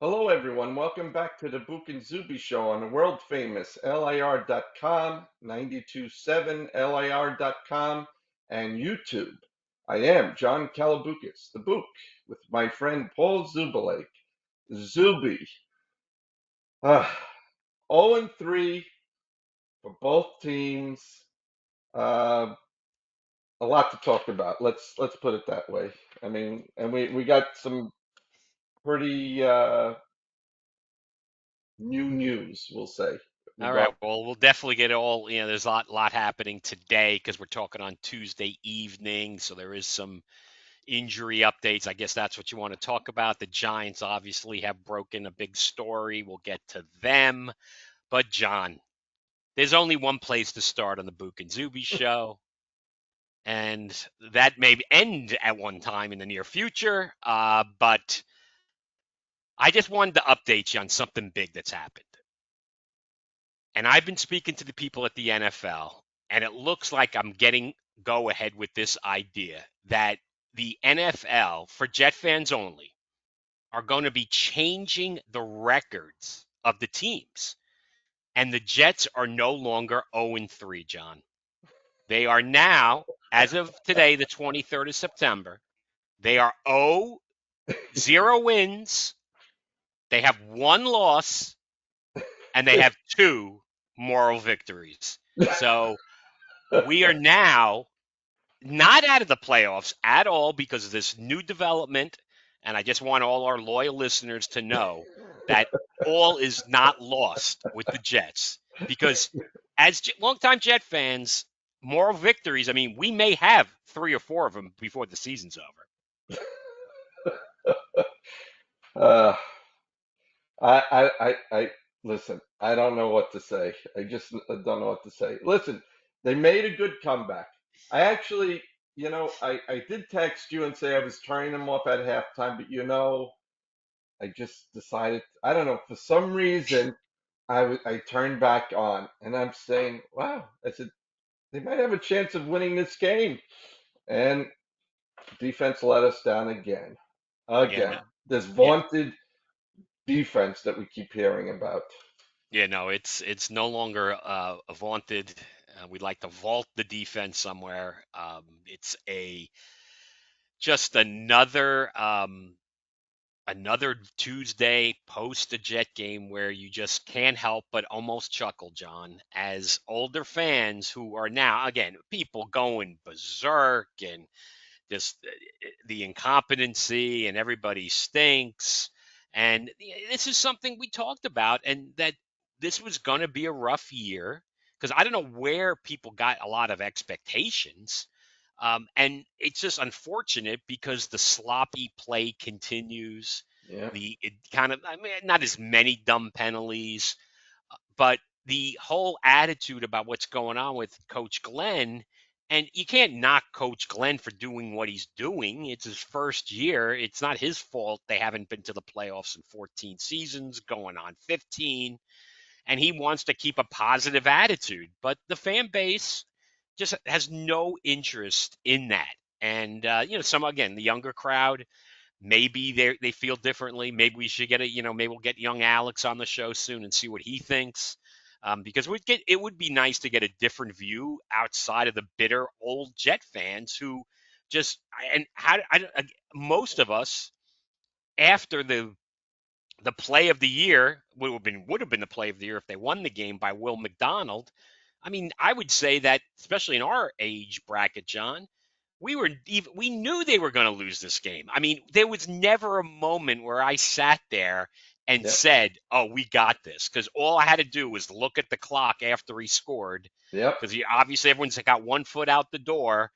Hello, everyone. Welcome back to the Bouk and Zoobie show on the world famous LIR.com, 92.7 LIR.com, and YouTube. I am John Kalaboukas, the Bouk, with my friend Paul Zubulake. Zuby. Uh, 0-3 for both teams. Uh, a lot to talk about. Let's put it that way. I mean, and we got some pretty new news, we'll say, All right. regarding. Well, we'll definitely get all, there's a lot happening today because we're talking on Tuesday evening. So there is some injury updates. I guess that's what you want to talk about. The Giants obviously have broken a big story. We'll get to them. But, John, there's only one place to start on the Book and Zuby show. And that may end at one time in the near future. But I just wanted to update you on something big that's happened. And I've been speaking to the people at the NFL, and it looks like I'm getting go ahead with this idea that the NFL, for Jet fans only, are going to be changing the records of the teams. And the Jets are no longer 0-3, John. They are now, as of today, the 23rd of September, they are 0 wins, they have 1 loss, and they have 2 moral victories. So we are now not out of the playoffs at all because of this new development. And I just want all our loyal listeners to know that all is not lost with the Jets because as longtime Jet fans, moral victories, I mean, we may have 3 or 4 of them before the season's over. Uh, I listen. I don't know what to say. I just don't know what to say. Listen, they made a good comeback. I actually, I did text you and say I was turning them off at halftime, but I just decided. I don't know. For some reason, I turned back on, and I'm saying, wow. I said they might have a chance of winning this game, and defense let us down again. Yeah, no, Again, this yeah, vaunted defense that we keep hearing about. yeah, no, it's no longer a vaunted. We'd like to vault the defense somewhere. It's a just another Tuesday post a Jet game where you just can't help but almost chuckle, John, as older fans who are now, again, people going berserk and just the incompetency and everybody stinks. And this is something we talked about, and that this was going to be a rough year because I don't know where people got a lot of expectations. And it's just unfortunate because the sloppy play continues. Yeah. It kind of, I mean, not as many dumb penalties, but the whole attitude about what's going on with Coach Glenn, and you can't knock Coach Glenn for doing what he's doing. It's his first year. It's not his fault they haven't been to the playoffs in 14 seasons, going on 15, and he wants to keep a positive attitude. But the fan base just has no interest in that. And some again, the younger crowd, maybe they feel differently. Maybe we should get maybe we'll get young Alex on the show soon and see what he thinks. Because it would be nice to get a different view outside of the bitter old Jet fans who just and how most of us after the play of the year would have been the play of the year if they won the game by Will McDonald. I mean, I would say that especially in our age bracket, John, we knew they were going to lose this game. I mean, there was never a moment where I sat there and Yep. said, "Oh, we got this," because all I had to do was look at the clock after he scored, Yep. because obviously everyone's got 1 foot out the door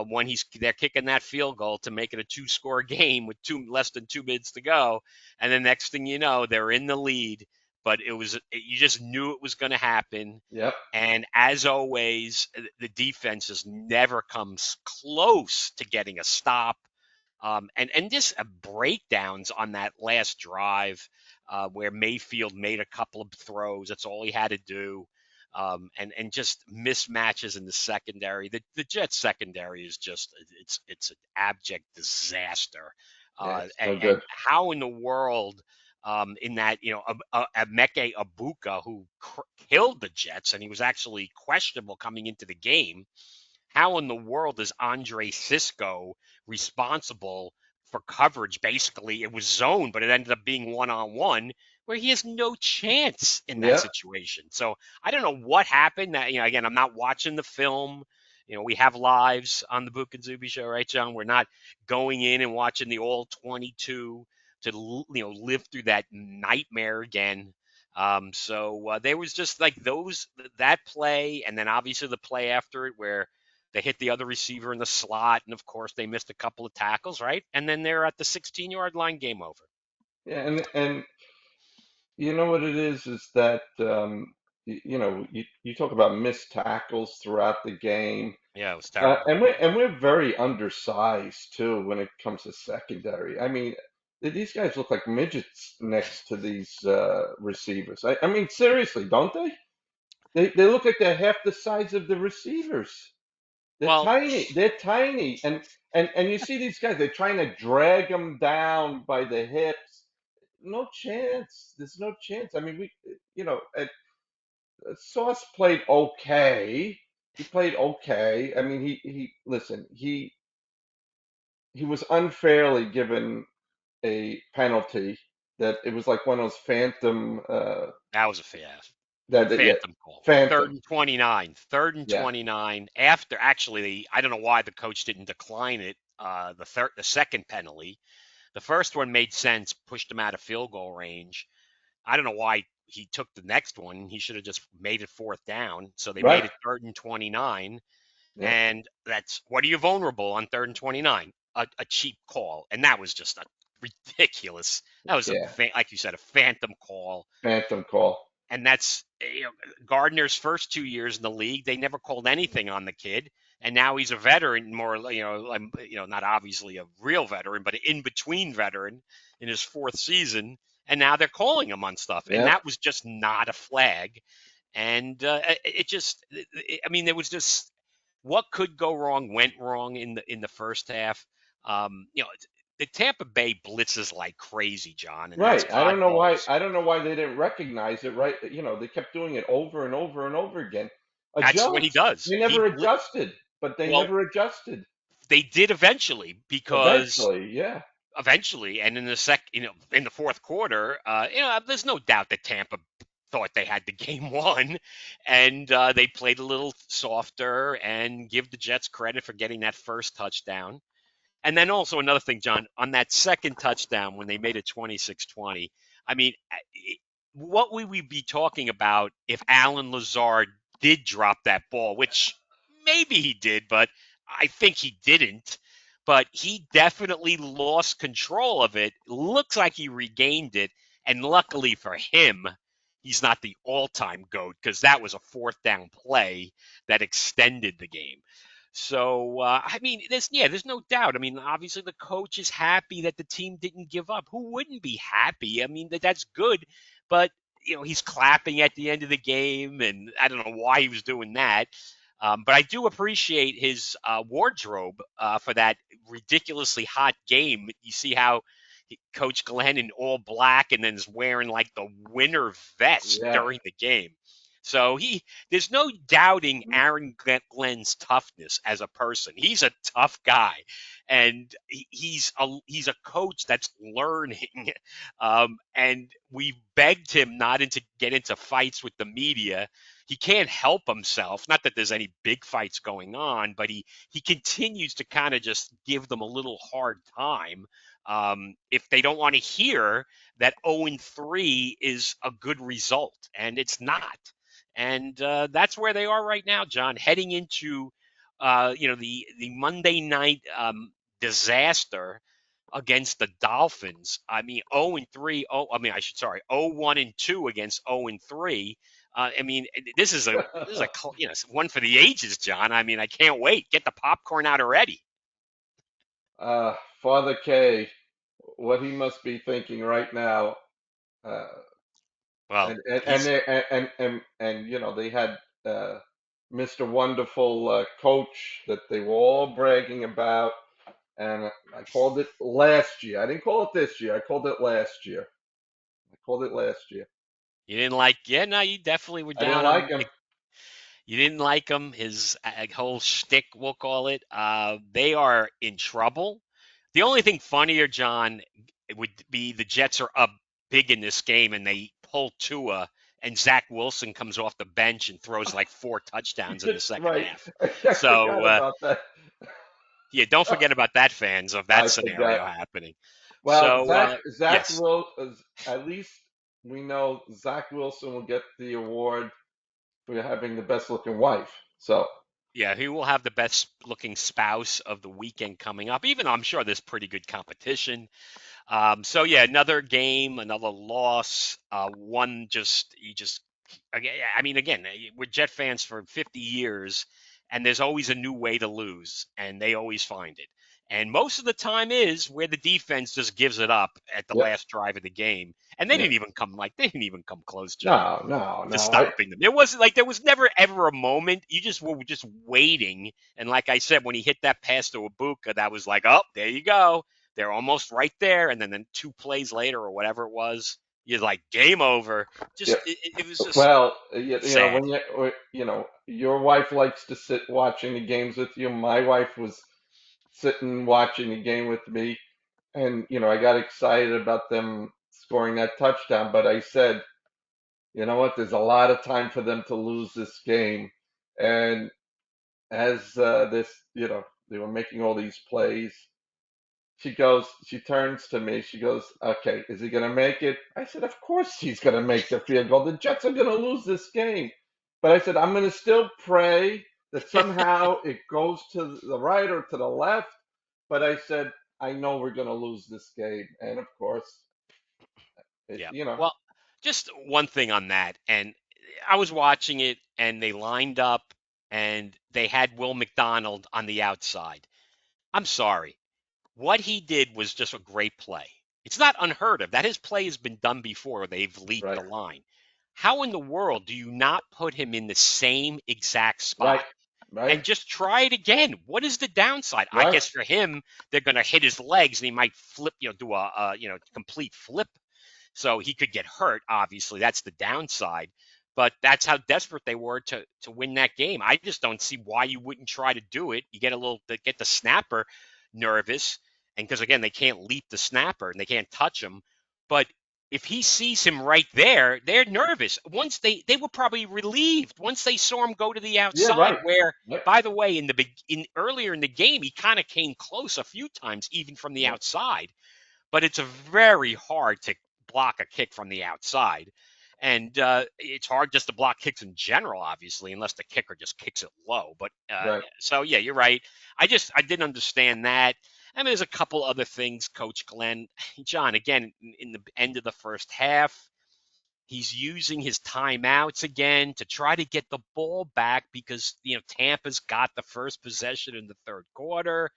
when they're kicking that field goal to make it a 2-score game with less than 2 minutes to go, and then next thing you know, they're in the lead. But you just knew it was going to happen. Yep. And as always, the defense just never comes close to getting a stop. And just breakdowns on that last drive where Mayfield made a couple of throws. That's all he had to do. And just mismatches in the secondary. The Jets secondary is just it's an abject disaster. Yeah. It's no And good. how in the world? in that, Emeke Abuka, who killed the Jets, and he was actually questionable coming into the game. How in the world is Andre Cisco responsible for coverage? Basically, it was zone, but it ended up being one on one, where he has no chance in that Yeah. situation. So I don't know what happened. That, again, I'm not watching the film. We have lives on the Bouk and Zuby show, right, John? We're not going in and watching the all 22 to live through that nightmare again. So there was just like that play, and then obviously the play after it where they hit the other receiver in the slot, and of course they missed a couple of tackles, right? And then they're at the 16-yard line, game over. Yeah, and you know what it is that you talk about missed tackles throughout the game. Yeah, it was terrible. And we're very undersized too when it comes to secondary. I mean, these guys look like midgets next to these receivers. I mean, seriously, don't they? They look like they're half the size of the receivers. They're Well, tiny. They're tiny. And you see these guys, they're trying to drag them down by the hips. No chance. There's no chance. I mean, Sauce played okay. He played okay. I mean, listen, he was unfairly given a penalty that it was like one of those phantom that was a fast yeah, phantom call. Third phantom. and 29. Third and Yeah, 29. After actually, I don't know why the coach didn't decline it. The second penalty. The first one made sense, pushed him out of field goal range. I don't know why he took the next one. He should have just made it fourth down. So they made right. it third and 29. Yeah, And that's what are you vulnerable on third and 29? A cheap call. And that was just a ridiculous. That was yeah, like you said, a phantom call. phantom call. And that's Gardner's first 2 years in the league. They never called anything on the kid, and now he's a veteran, more not obviously a real veteran, but an in between veteran in his fourth season. And now they're calling him on stuff, and Yeah, that was just not a flag. And I mean, there was just what could go wrong went wrong in the first half. The Tampa Bay blitzes like crazy, John, and that's right. I don't know why. oddballs. I don't know why they didn't recognize it. Right. They kept doing it over and over and over again. That's what he Adjust. does. They never adjusted, but they Well, never adjusted. they did eventually because Eventually, yeah. eventually, and in the fourth quarter, there's no doubt that Tampa thought they had the game won, and they played a little softer and give the Jets credit for getting that first touchdown. And then also another thing, John, on that second touchdown when they made it 26-20, I mean, what would we be talking about if Alan Lazard did drop that ball, which maybe he did, but I think he didn't. But he definitely lost control of it. Looks like he regained it. And luckily for him, he's not the all time GOAT because that was a fourth down play that extended the game. So I mean, there's no doubt. I mean, obviously the coach is happy that the team didn't give up. Who wouldn't be happy? I mean, that's good, but he's clapping at the end of the game, and I don't know why he was doing that. But I do appreciate his wardrobe for that ridiculously hot game. You see how Coach Glenn in all black and then is wearing like the winter vest Yeah. during the game. So there's no doubting Aaron Glenn's toughness as a person. He's a tough guy, and he's a coach that's learning. And we begged him not to get into fights with the media. He can't help himself. Not that there's any big fights going on, but he continues to kind of just give them a little hard time. If they don't want to hear that 0-3 is a good result, and it's not. And that's where they are right now, John, heading into the Monday night disaster against the Dolphins. I mean, 0-3. Oh, I mean, I should sorry, 0-1-2 against 0-3. I mean, this is a one for the ages, John. I mean, I can't wait. Get the popcorn out already. Father K, what he must be thinking right now. Uh, Well, he's they had Mr. Wonderful coach that they were all bragging about, and I called it last year. I didn't call it this year. I called it last year. I called it last year. You didn't like, yeah, no, you definitely were I didn't down like on. him. You didn't like him, his whole shtick, we'll call it. They are in trouble. The only thing funnier, John, it would be the Jets are up big in this game and they pull Tua and Zach Wilson comes off the bench and throws like 4 touchdowns in the second Right. half. I So forgot about that. yeah, don't forget about that, fans, of that I forgot. scenario happening. Well, So Zach yes, will at least we know Zach Wilson will get the award for having the best looking wife. So yeah, he will have the best looking spouse of the weekend coming up. Even though I'm sure there's pretty good competition. So yeah, another game, another loss. One just you just I mean, again, we're Jet fans for 50 years, and there's always a new way to lose, and they always find it. And most of the time is where the defense just gives it up at the yep, last drive of the game, and yep. they didn't even come close, John, No, no, to no. I stopping them. It wasn't like there was never ever a moment. You just were just waiting. And like I said, when he hit that pass to Ibuka, that was like, oh, there you go. They're almost right there. And then 2 plays later or whatever it was, you're like, game over. yeah. Just it was just Well, you know sad. when you know your wife likes to sit watching the games with you. My wife was sitting watching the game with me, and I got excited about them scoring that touchdown. But I said, you know what? There's a lot of time for them to lose this game, and as they were making all these plays. She turns to me, she goes, okay, is he going to make it? I said, of course he's going to make the field goal. The Jets are going to lose this game. But I said, I'm going to still pray that somehow it goes to the right or to the left. But I said, I know we're going to lose this game. And of course, it, Yeah. you know, Well, just one thing on that. And I was watching it and they lined up and they had Will McDonald on the outside. I'm sorry. What he did was just a great play. It's not unheard of. That his play has been done before. They've leaped right, the line. How in the world do you not put him in the same exact right, spot right, and just try it again? What is the downside? I right. guess for him, they're going to hit his legs and he might flip, do a complete flip so he could get hurt. Obviously, that's the downside. But that's how desperate they were to win that game. I just don't see why you wouldn't try to do it. You get the snapper nervous, and because again they can't leap the snapper and they can't touch him. But if he sees him right there, they're nervous. Once they were probably relieved once they saw him go to the Yeah, outside. right. Where, Yep, by the way, in earlier in the game, he kind of came close a few times, even from the yep, outside, but it's a very hard to block a kick from the outside. And it's hard just to block kicks in general, obviously, unless the kicker just kicks it low. But right. so yeah, you're right. I didn't understand that. I mean, there's a couple other things, Coach Glenn, John. Again, in the end of the first half, he's using his timeouts again to try to get the ball back because Tampa's got the first possession in the third quarter,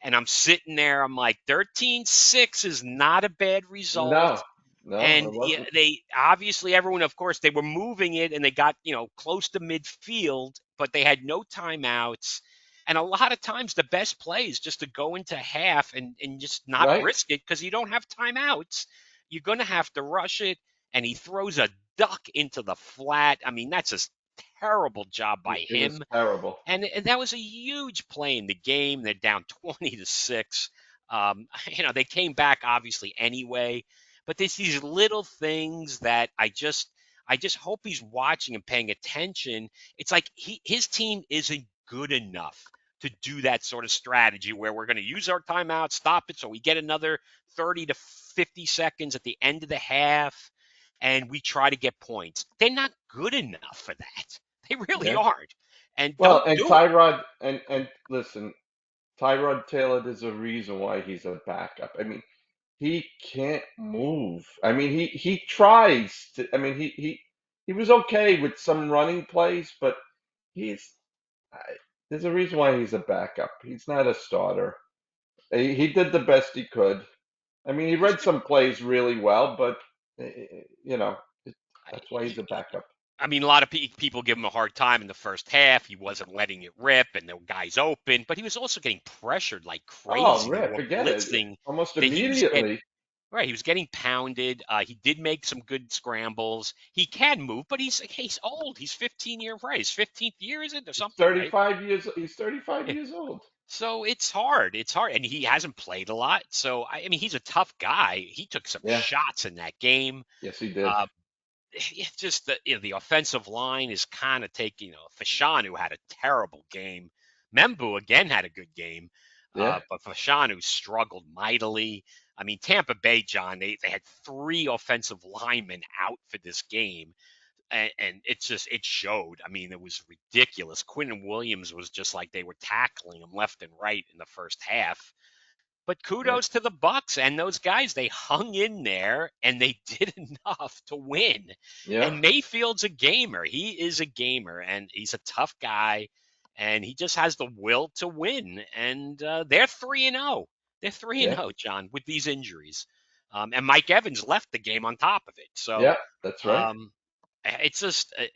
and I'm sitting there, I'm like, 13-6 is not a bad result. No, no, And it yeah, wasn't. they obviously, everyone, of course, they were moving it and they got, close to midfield, but they had no timeouts. And a lot of times the best play is just to go into half and just not Right. risk it because you don't have timeouts. You're going to have to rush it. And he throws a duck into the flat. I mean, that's a terrible job by It was him. terrible. And that was a huge play in the game. They're down 20-6. They came back obviously anyway, but there's these little things that I just hope he's watching and paying attention. It's like his team isn't good enough to do that sort of strategy where we're going to use our timeout, stop it, so we get another 30 to 50 seconds at the end of the half, and we try to get points. They're not good enough for that. They really Yeah. aren't, and Well, don't and do it. Tyrod and listen, Tyrod Taylor, there's a reason why he's a backup. I mean, he can't move. I mean, he tries to. I mean, he was okay with some running plays, but he's I, there's a reason why he's a backup. He's not a starter. He did the best he could. I mean, he He's read been some plays really well, but you know, that's why he's a he, backup. I mean, a lot of people give him a hard time in the first half. He wasn't letting it rip, and the guys open, but he was also getting pressured like Oh, crazy. They Rip, were forget it. blitzing Almost that he was getting. immediately. Right, he was getting pounded. He did make some good scrambles. He can move, but he's old. He's 15 year, right? His 15th year, is it, or He's something, right? 35 years. He's 35 Yeah. years old. So it's hard. It's hard, and he hasn't played a lot. So I mean, he's a tough guy. He took some Yeah. shots in that game. Yes, he did. Uh, it's just that the offensive line is kind of taking. Fashanu had a terrible game. Membu again had a good game, Yeah. but Fashanu struggled mightily. I mean, Tampa Bay, John, they had three offensive linemen out for this game, and it showed. I mean, it was ridiculous. Quinn Williams was just like they were tackling him left and right in the first half. But Yeah. kudos to the Bucks and those guys. They hung in there and they did enough to win. Yeah. And Mayfield's a gamer. He is a gamer and he's a tough guy and he just has the will to win. And they're 3-0. They're 3 and Yeah. 0, John, with these injuries. And Mike Evans left the game on top of it. So Yeah. That's right. um, it's just, I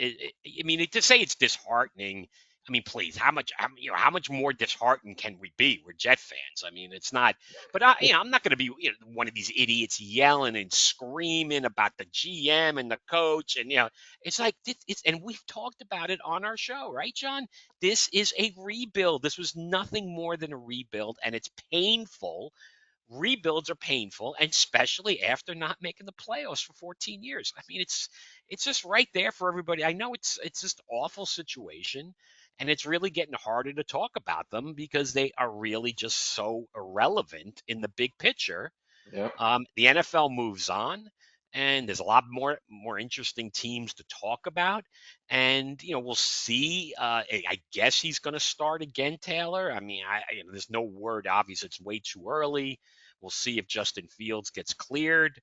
mean, to say it's disheartening. I mean, please, how much more disheartened can we be? We're Jet fans. I mean, it's not. But I'm not going to be one of these idiots yelling and screaming about the GM and the coach, and it's like and we've talked about it on our show, right, John? This is a rebuild. This was nothing more than a rebuild, and it's painful. Rebuilds are painful, and especially after not making the playoffs for 14 years. I mean, it's just right there for everybody. I know it's just awful situation, and it's really getting harder to talk about them because they are really just so irrelevant in the big picture. Yeah. The NFL moves on, and there's a lot more interesting teams to talk about. And we'll see. I guess he's going to start again, Taylor. I mean, there's no word. Obviously, it's way too early. We'll see if Justin Fields gets cleared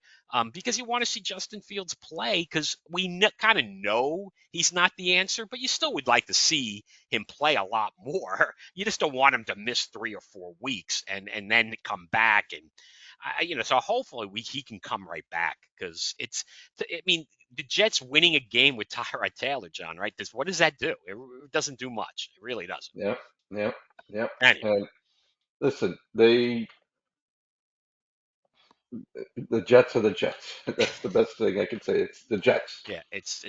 because you want to see Justin Fields play because we kind of know he's not the answer, but you still would like to see him play a lot more. You just don't want him to miss 3 or 4 weeks and then come back and so hopefully he can come right back because I mean, the Jets winning a game with Tyrod Taylor, John, right? What does that do? It doesn't do much. It really doesn't. Yeah. Yeah. Yeah. Anyway, And listen, the Jets are the Jets. That's the best thing I can say. It's the Jets. yeah, it's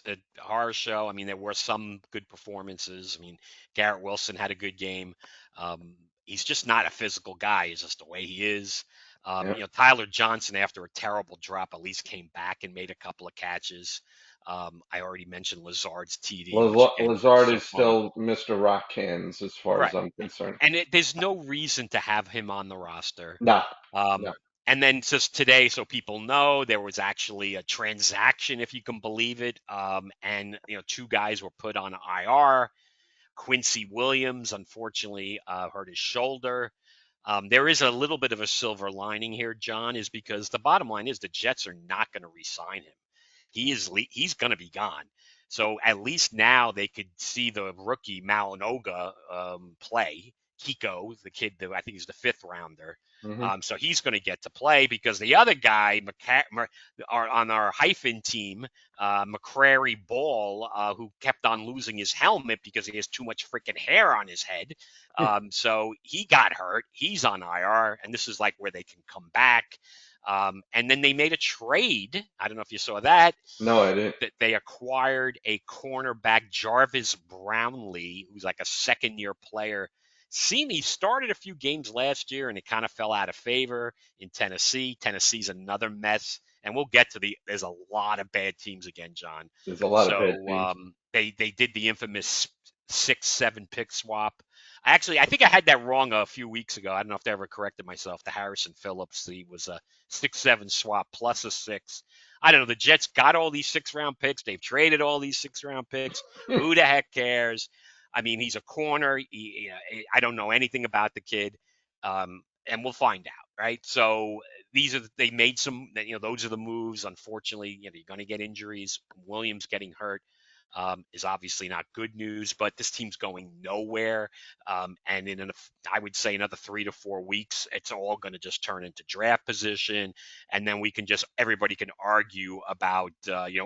a horror show. I mean, there were some good performances. I mean, Garrett Wilson had a good game. He's just not a physical guy. He's just the way he is. Yeah. Tyler Johnson, after a terrible drop, at least came back and made a couple of catches. I already mentioned Lazard's TD, which again was Lazard so is fun. still Mr. Rock Hands as far as Right. I'm concerned. And there's no reason to have him on the roster. No. No. Um, and then just today, so people know, there was actually a transaction, if you can believe it. And two guys were put on IR. Quincy Williams, unfortunately, hurt his shoulder. There is a little bit of a silver lining here, John, is because the bottom line is the Jets are not going to re-sign him. He's going to be gone. So at least now they could see the rookie Malanoga play. Kiko, the kid that I think he's the fifth rounder. Hmm. So he's going to get to play because the other guy, on our hyphen team, McCrary Ball, who kept on losing his helmet because he has too much freaking hair on his head. So he got hurt. He's on IR, and this is like where they can come back. And then they made a trade. I don't know if you saw that. No, I didn't. That they acquired a cornerback, Jarvis Brownlee, who's like a second-year player. He started a few games last year, and it kind of fell out of favor in Tennessee. Tennessee's another mess, and we'll get to there's a lot of bad teams again, John. There's a lot of bad So teams. they did the infamous 6-7 pick swap. I think I had that wrong a few weeks ago. I don't know if I ever corrected myself. The Harrison Phillips, he was a 6-7 swap plus a six. I don't know. The Jets got all these 6-round picks. They've traded all these 6-round picks. Who the heck cares? I mean, he's a corner. I don't know anything about the kid, and we'll find out, right? So they made some. Those are the moves. Unfortunately, you're going to get injuries. Williams getting hurt is obviously not good news, but this team's going nowhere. And I would say another 3 to 4 weeks, it's all going to just turn into draft position, and then everybody can argue about,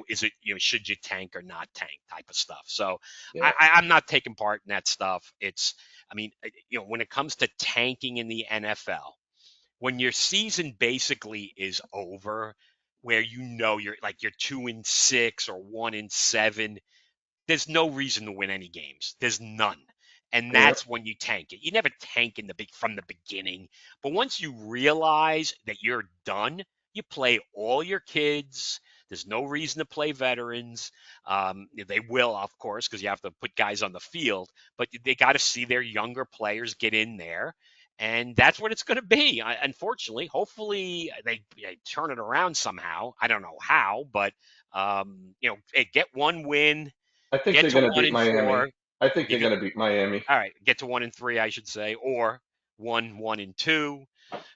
is it, should you tank or not tank type of stuff. So Yeah. I'm not taking part in that stuff. I mean, when it comes to tanking in the NFL, when your season basically is over, where you're 2-6 or 1-7, there's no reason to win any games. There's none. And Yeah. that's when you tank it. You never tank from the beginning. But once you realize that you're done, you play all your kids. There's no reason to play veterans. They will, of course, because you have to put guys on the field, but they got to see their younger players get in there. And that's what it's going to be. Unfortunately, hopefully they turn it around somehow. I don't know how, but get one win, I think get they're to going to one beat and Miami. four. I think You they're go, going to beat Miami. all right, get to 1-3, I should say, or 1-2.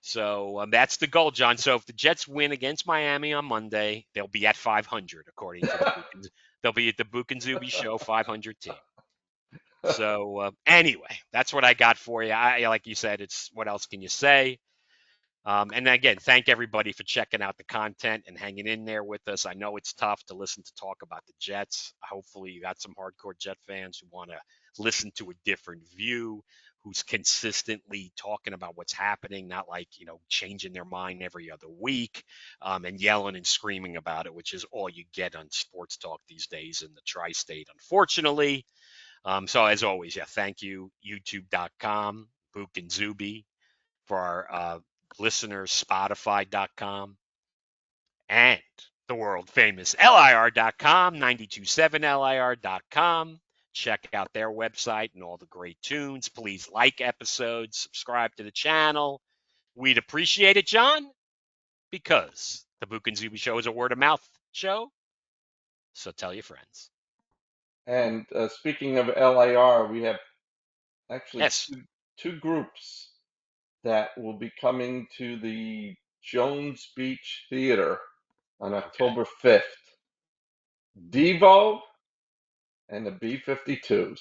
So that's the goal, John. So if the Jets win against Miami on Monday, they'll be at 500 according to the Book. They'll be at the Book and Zuby show 500 team. So anyway, that's what I got for you. Like you said, it's what else can you say? And again, thank everybody for checking out the content and hanging in there with us. I know it's tough to listen to talk about the Jets. Hopefully, you got some hardcore Jet fans who want to listen to a different view, who's consistently talking about what's happening, not like, changing their mind every other week and yelling and screaming about it, which is all you get on sports talk these days in the tri state, unfortunately. So, as always, yeah, thank you, youtube.com, Bouk and Zoobie, for our listeners, Spotify.com, and the world famous LIR.com, 927LIR.com. Check out their website and all the great tunes. Please like episodes, subscribe to the channel. We'd appreciate it, John, because the Bouk and Zuby Show is a word of mouth show. So tell your friends. And speaking of LIR, we have actually Yes. two groups that will be coming to the Jones Beach Theater on Okay. October 5th. Devo and the B-52s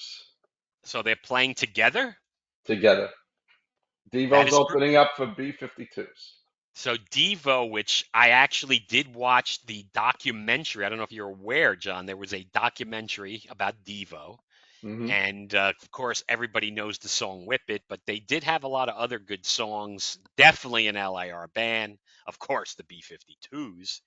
So they're playing together. together. That Devo's is opening up for B-52s. So Devo, which I actually did watch the documentary. I don't know if you're aware, John. There was a documentary about Devo, Hmm. and of course, everybody knows the song "Whip It," but they did have a lot of other good songs. Definitely an LIR band. Of course, the B-52s.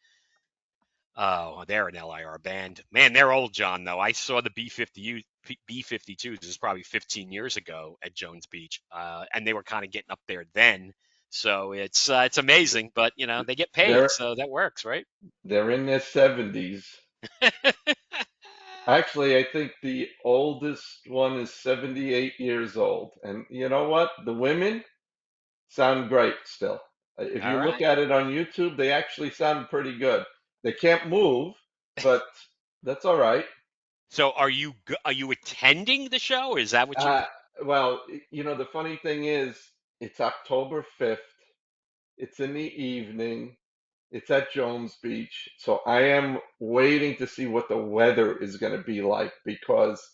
Oh, they're an LIR band. Man, they're old, John. Though I saw the B-52s. This is probably 15 years ago at Jones Beach, and they were kind of getting up there then. So it's amazing, but they get paid, They're so that works, right? they're in their 70s. Actually, I think the oldest one is 78 years old. And you know what? The women sound great still. If All you look right. at it on YouTube, they actually sound pretty good. They can't move, but that's all right. So are you attending the show? Is that what you? Uh, well, the funny thing is, it's October 5th. It's in the evening. It's at Jones Beach. So I am waiting to see what the weather is going to be like because,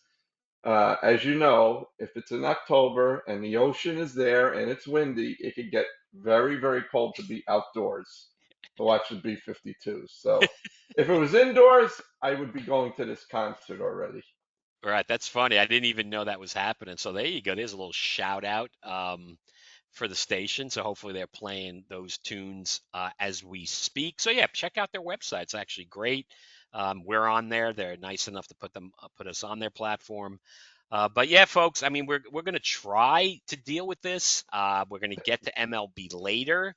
as you know, if it's in October and the ocean is there and it's windy, it could get very, very cold to be outdoors to watch the B-52s. So if it was indoors, I would be going to this concert already. Right, that's funny. I didn't even know that was happening. So there you go. There's a little shout out for the station. So hopefully they're playing those tunes as we speak. So yeah, check out their website. It's actually great. We're on there. They're nice enough to put us on their platform. But yeah, folks. I mean, we're gonna try to deal with this. We're gonna get to MLB later.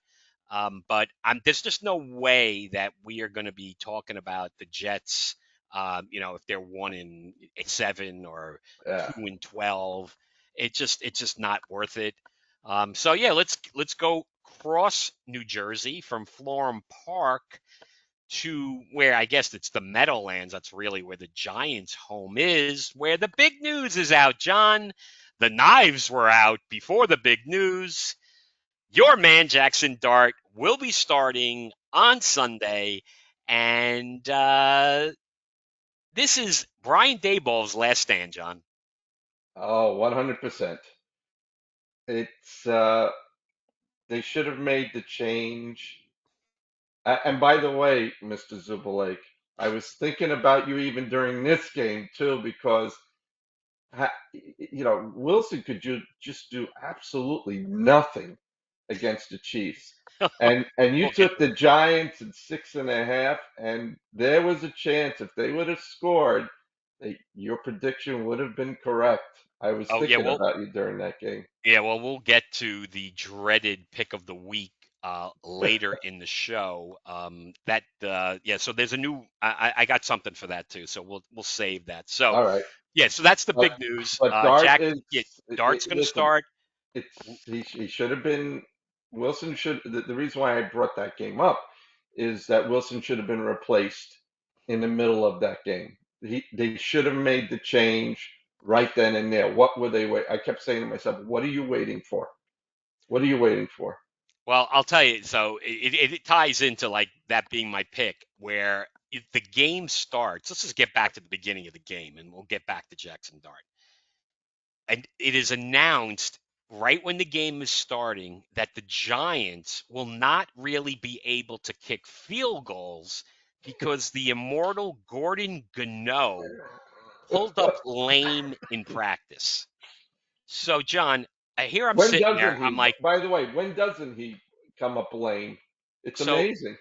But there's just no way that we are going to be talking about the Jets if they're 1-7 or Yeah. 2-12, it's just not worth it. So yeah, let's go cross New Jersey from Florham Park to where I guess it's the Meadowlands. That's really where the Giants' home is, where the big news is out, John. The knives were out before the big news. Your man Jackson Dart will be starting on Sunday, and this is Brian Dayball's last stand, John. Oh, 100%. It's they should have made the change. And by the way, Mr. Zubulake, I was thinking about you even during this game too, because Wilson could just do absolutely nothing against the Chiefs. And you We'll get took the Giants at 6.5, and there was a chance if they would have scored, your prediction would have been correct. I was oh yeah, thinking well about you during that game. yeah, well we'll get to the dreaded pick of the week later in the show. That yeah, so there's a new I got something for that too, so we'll save that. So All right, yeah, so that's the but big news. but Dart Jack, is yeah, Dart's going to listen. start. He should have been Wilson should the reason why I brought that game up is that Wilson should have been replaced in the middle of that game. They should have made the change right then and there. What were they wait? I kept saying to myself, "What are you waiting for? What are you waiting for?" Well, I'll tell you. So it ties into like that being my pick, where if the game starts. Let's just get back to the beginning of the game, and we'll get back to Jackson Dart. And it is announced right when the game is starting that the Giants will not really be able to kick field goals because the immortal Gordon Gano pulled up lame in practice. So, John, here I'm When sitting there. doesn't I'm he? like, By the way, when doesn't he come up lame? It's so amazing.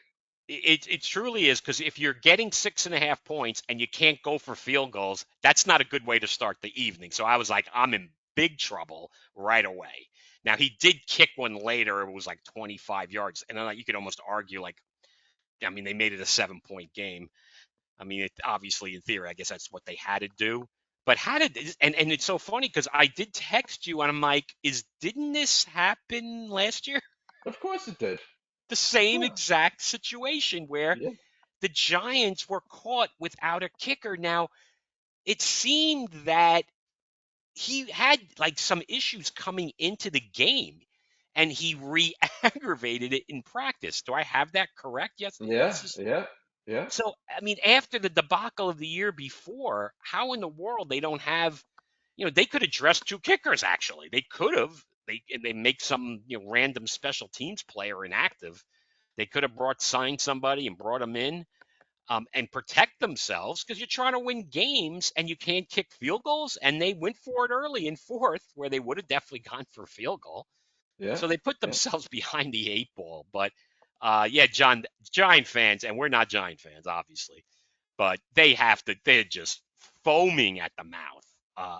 it truly is because if you're getting 6.5 points and you can't go for field goals, that's not a good way to start the evening. So I was like, I'm in big trouble right away. Now he did kick one later. It was like 25 yards, and then you could almost argue like, I mean, they made it a 7 point game. I mean, it obviously in theory, I guess that's what they had to do. But how did and it's so funny because I did text you and I'm like, didn't this happen last year? Of course it did. The same Yeah, exact situation where yeah, the Giants were caught without a kicker. Now, it seemed that he had like some issues coming into the game and he re-aggravated it in practice. Do I have that correct? Yes. yeah, This is yeah, yeah, so I mean, after the debacle of the year before, how in the world they don't have, they could have dressed two kickers actually. They could have. They make some, random special teams player inactive. They could have signed somebody and brought him in and protect themselves because you're trying to win games and you can't kick field goals. And they went for it early in fourth, where they would have definitely gone for a field goal. yeah, So they put yeah, themselves behind the eight ball. But yeah, John, Giant fans, and we're not Giant fans, obviously, but they're just foaming at the mouth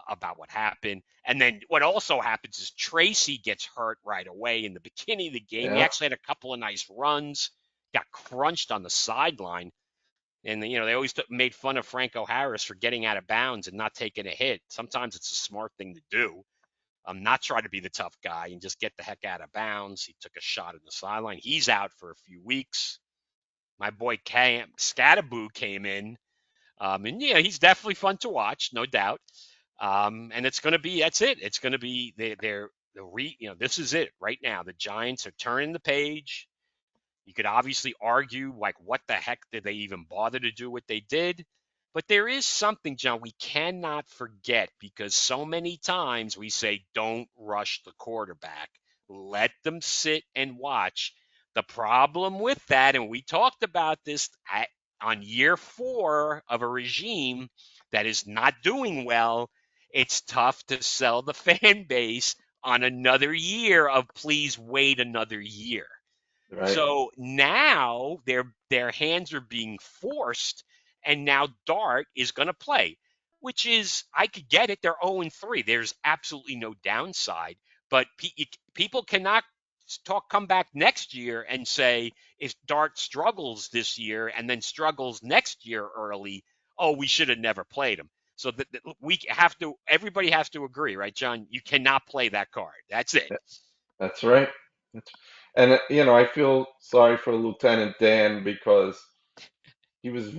about what happened. And then what also happens is Tracy gets hurt right away in the beginning of the game. He yeah, actually had a couple of nice runs, got crunched on the sideline. And they always made fun of Franco Harris for getting out of bounds and not taking a hit. Sometimes it's a smart thing to do. Not try to be the tough guy and just get the heck out of bounds. He took a shot at the sideline. He's out for a few weeks. My boy Cam Scatterboo came in, and yeah, he's definitely fun to watch, no doubt. And it's going to be that's it. It's going to be this is it right now. The Giants are turning the page. You could obviously argue, like, what the heck did they even bother to do what they did? But there is something, John, we cannot forget because so many times we say, don't rush the quarterback, let them sit and watch. The problem with that, and we talked about this on year 4 of a regime that is not doing well, it's tough to sell the fan base on another year of please wait another year. right, So now their hands are being forced, and now Dart is going to play, which is I could get it. They're 0-3. There's absolutely no downside, but people cannot come back next year and say if Dart struggles this year and then struggles next year early, oh, we should have never played him. So that we have to. Everybody has to agree, right, John? You cannot play that card. That's it. yeah, that's right. That's, and I feel sorry for Lieutenant Dan because he was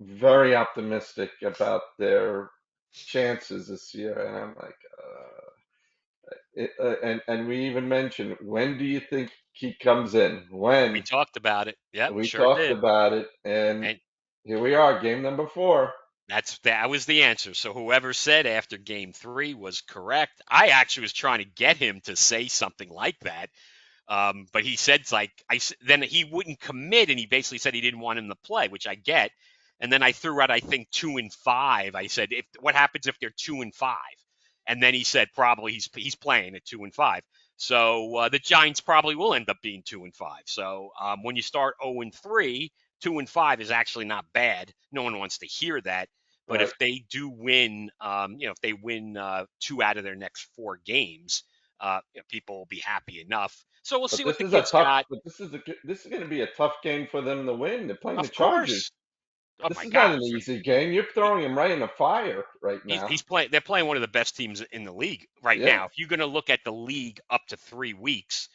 very optimistic about their chances this year, and I'm like, and we even mentioned, when do you think he comes in? We When? talked about it. Yep, We sure talked did. about it, and And here we are, game number 4. that was the answer. So whoever said after game 3 was correct. I actually was trying to get him to say something like that. But he said it's like then he wouldn't commit, and he basically said he didn't want him to play, which I get. And then I threw out I think 2-5. I said, if what happens if they're 2-5? And then he said probably he's playing at 2-5. So the Giants probably will end up being 2-5. So when you start 0-3, 2-5 is actually not bad. No one wants to hear that. But Right. if they do win, if they win 2 out of their next 4 games, people will be happy enough. So we'll But see what this the is a kids tough. got. But this is going to be a tough game for them to win. They're playing the Of Chargers. course. Oh This my is not an gosh. easy game. You're throwing him right in the fire right now. He's playing. They're playing one of the best teams in the league right Yeah. now. If you're going to look at the league up to 3 weeks,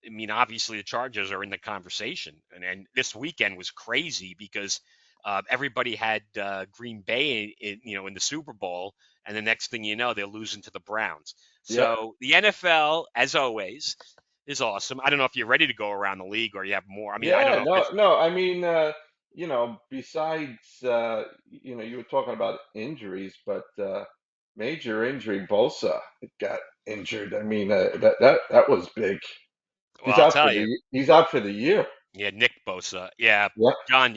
I mean, obviously the Chargers are in the conversation, and this weekend was crazy because everybody had Green Bay, in the Super Bowl, and the next thing you know, they're losing to the Browns. Yep. So the NFL, as always, is awesome. I don't know if you're ready to go around the league or you have more. I mean, I don't Yeah. know if No. there's. No. I mean, besides, you were talking about injuries, but major injury. Bosa got injured. I mean, that was big. Well, I'll tell you. He's out for the year. Yeah, Nick Bosa. Yeah, Yep. John.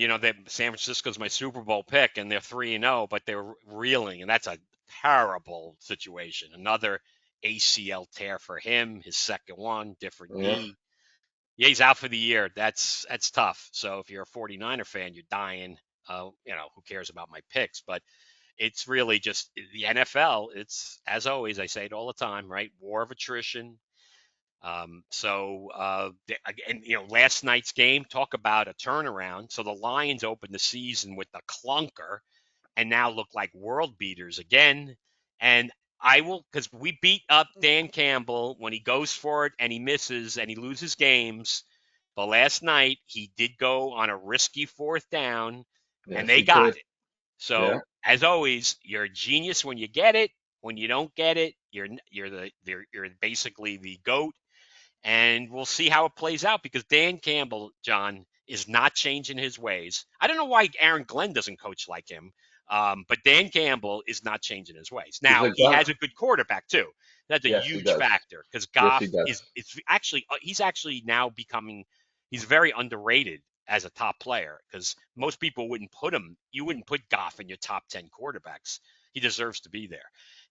San Francisco's my Super Bowl pick, and they're 3-0, but they're reeling, and that's a terrible situation. Another ACL tear for him, his second one, different Yeah. knee. Yeah, he's out for the year. That's tough. So if you're a 49er fan, you're dying. Who cares about my picks? But it's really just the NFL. It's, as always, I say it all the time, right? War of attrition. And last night's game, talk about a turnaround. So the Lions opened the season with a clunker and now look like world beaters again. And because we beat up Dan Campbell when he goes for it and he misses and he loses games. But last night he did go on a risky fourth down and Yes, they he got did. it. Yeah. So as always, you're a genius when you get it. When you don't get it, you're basically the goat, and we'll see how it plays out because Dan Campbell, John, is not changing his ways. I don't know why Aaron Glenn doesn't coach like him, but Dan Campbell is not changing his ways. He's Now a he gun. has a good quarterback too. That's a Yes, he huge does. factor because Yes, he Goff does. is it's actually he's actually now becoming he's very underrated as a top player because most people wouldn't put him. You wouldn't put Goff in your top 10 quarterbacks. He deserves to be there,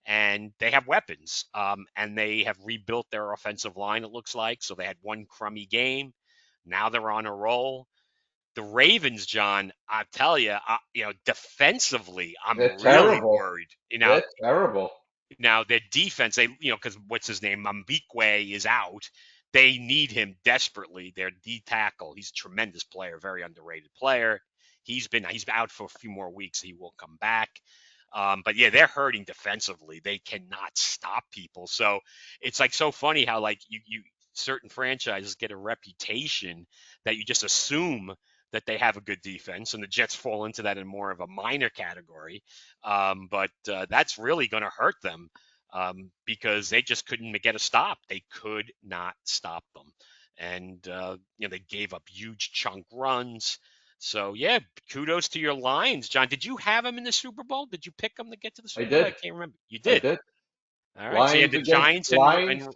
and they have weapons, and they have rebuilt their offensive line. It looks like so they had one crummy game. Now they're on a roll. The Ravens, John, I tell you, defensively, I'm They're really terrible. worried. They're terrible. Now their defense, because what's his name, Mbikwe is out. They need him desperately. Their D tackle, he's a tremendous player, very underrated player. He's out for a few more weeks. He will come back. But yeah, they're hurting defensively. They cannot stop people. So it's like so funny how like you certain franchises get a reputation that you just assume that they have a good defense, and the Jets fall into that in more of a minor category. But that's really going to hurt them because they just couldn't get a stop. They could not stop them, and they gave up huge chunk runs. So yeah, kudos to your Lions, John. Did you have them in the Super Bowl? Did you pick them to get to the I Super Bowl? I did. can't remember. You I did. did. All right. So you had Lions the against Giants Lions. and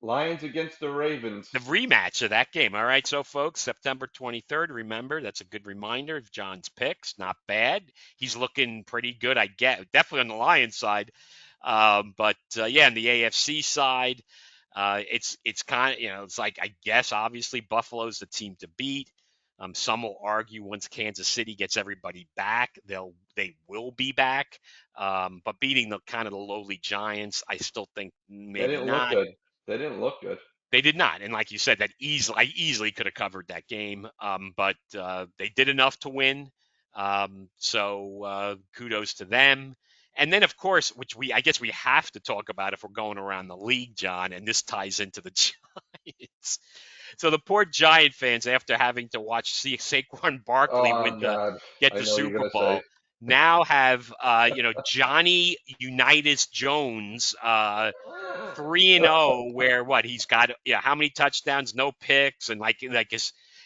Lions against the Ravens. the rematch of that game. All right, so folks, September 23rd. Remember, that's a good reminder of John's picks. Not bad. He's looking pretty good. I get definitely on the Lions side, but yeah, on the AFC side, it's kind of it's like I guess obviously Buffalo's the team to beat. Some will argue once Kansas City gets everybody back, they will be back. But beating the kind of the lowly Giants, I still think They maybe didn't look not. good. They didn't look good. They did not, and like you said, I easily could have covered that game, but they did enough to win. So kudos to them. And then, of course, which I guess we have to talk about if we're going around the league, John, and this ties into the Giants. So the poor Giant fans, after having to watch Saquon Barkley Oh God, get I the know what you're Super gonna say. Bowl, now have Johnny Unitas Jones 3-0, where what he's got, how many touchdowns, no picks, and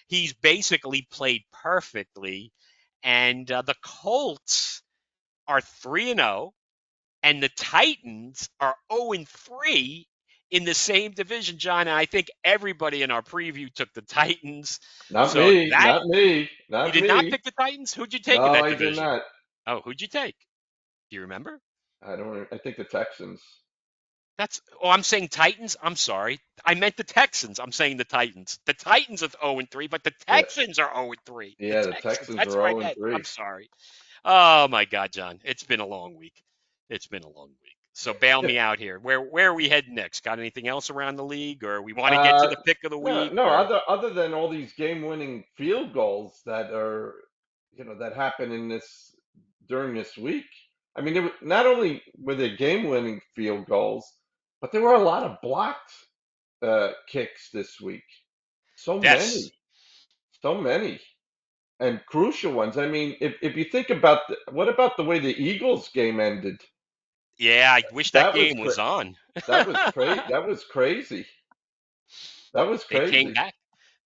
he's basically played perfectly. And the Colts are 3-0, and the Titans are 0-3 in the same division, John. And I think everybody in our preview took the Titans. Not So me. that Not me. you Not did not me. pick the Titans. Who'd you take in No, that I did division? not. Oh, who'd you take? Do you remember? I don't. I think the Texans. I'm saying Titans. I'm sorry. I meant the Texans. I'm saying the Titans. The Titans are 0-3, but the Yeah, Texans are 0-3. The yeah. The Texans. Texans are That's what I 0 and meant. 3. I'm sorry. Oh my God, John. It's been a long week. It's been a long week. So bail me out here. Where are we heading next? Got anything else around the league, or we want to get to Uh, the pick of the no, week, no. or Other than all these game-winning field goals that are, that happen in this during this week. I mean, not only were there game-winning field goals, but there were a lot of blocked kicks this week. So yes? many, so many, and crucial ones. I mean, if you think about what about the way the Eagles game ended? Yeah, I wish that That was game was on. that was crazy. That was They came crazy. back.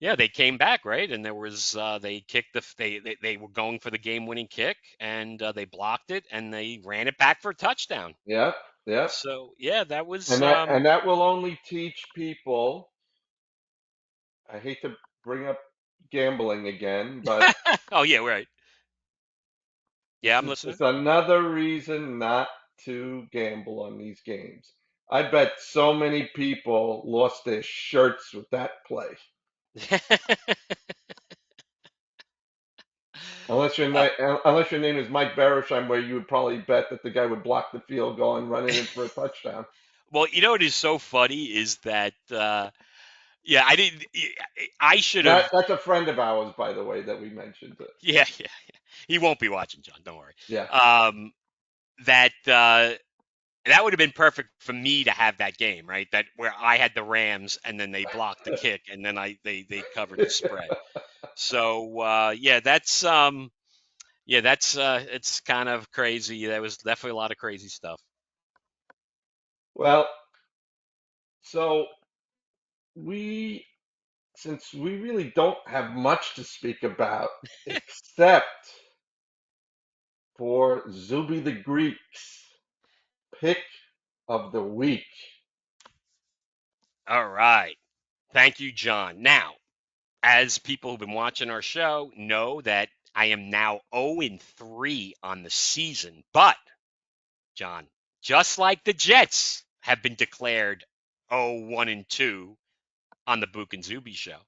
Yeah, they came back, right? And there was they kicked they were going for the game-winning kick, and they blocked it, and they ran it back for a touchdown. Yeah, yeah. So yeah, that was And that will only teach people. I hate to bring up gambling again, but oh yeah, right. Yeah, this I'm is listening. it's another reason not to gamble on these games. I bet so many people lost their shirts with that play. Unless your Uh, name, unless your name is Mike Beresheim, where you would probably bet that the guy would block the field goal and run it in for a touchdown. well, you know what is so funny is that yeah, I didn't. I should have. That's a friend of ours, by the way, that we mentioned. Yeah, yeah. He won't be watching, John. Don't worry. Yeah. Um, that would have been perfect for me to have that game, right? That where I had the Rams and then they blocked the kick and then they covered the spread. So that's it's kind of crazy. There was definitely a lot of crazy stuff. Well, so we since we really don't have much to speak about except for Zuby the Greek's pick of the week. All right. Thank you, John. Now, as people who've been watching our show know that I am now 0-3 on the season, but John, just like the Jets have been declared 0-1-2 on the Bouk and Zoobie show.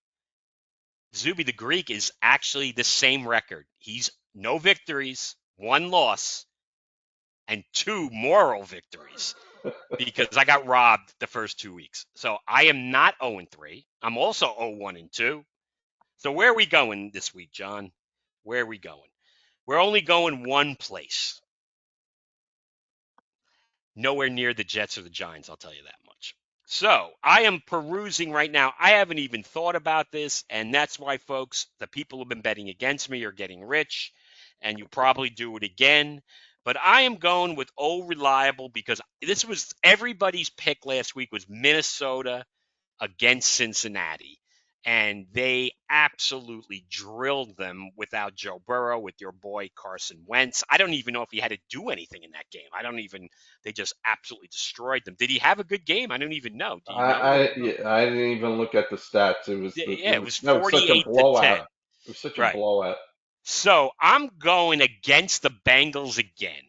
Zuby the Greek is actually the same record. He's no victories, one loss, and two moral victories because I got robbed the first 2 weeks. So I am not 0-3. I'm also 0-1-2. So where are we going this week, John? Where are we going? We're only going one place. Nowhere near the Jets or the Giants, I'll tell you that much. So I am perusing right now. I haven't even thought about this, and that's why, folks, the people who've been betting against me are getting rich, and you probably do it again. But I am going with old reliable because this was everybody's pick last week was Minnesota against Cincinnati. And they absolutely drilled them without Joe Burrow, with your boy Carson Wentz. I don't even know if he had to do anything in that game. They just absolutely destroyed them. Did he have a good game? I don't even know. Do you I, know? I, yeah, I didn't even look at the stats. Yeah, it was No, such a 48 to blowout. 10. It was such a Right. blowout. So I'm going against the Bengals again.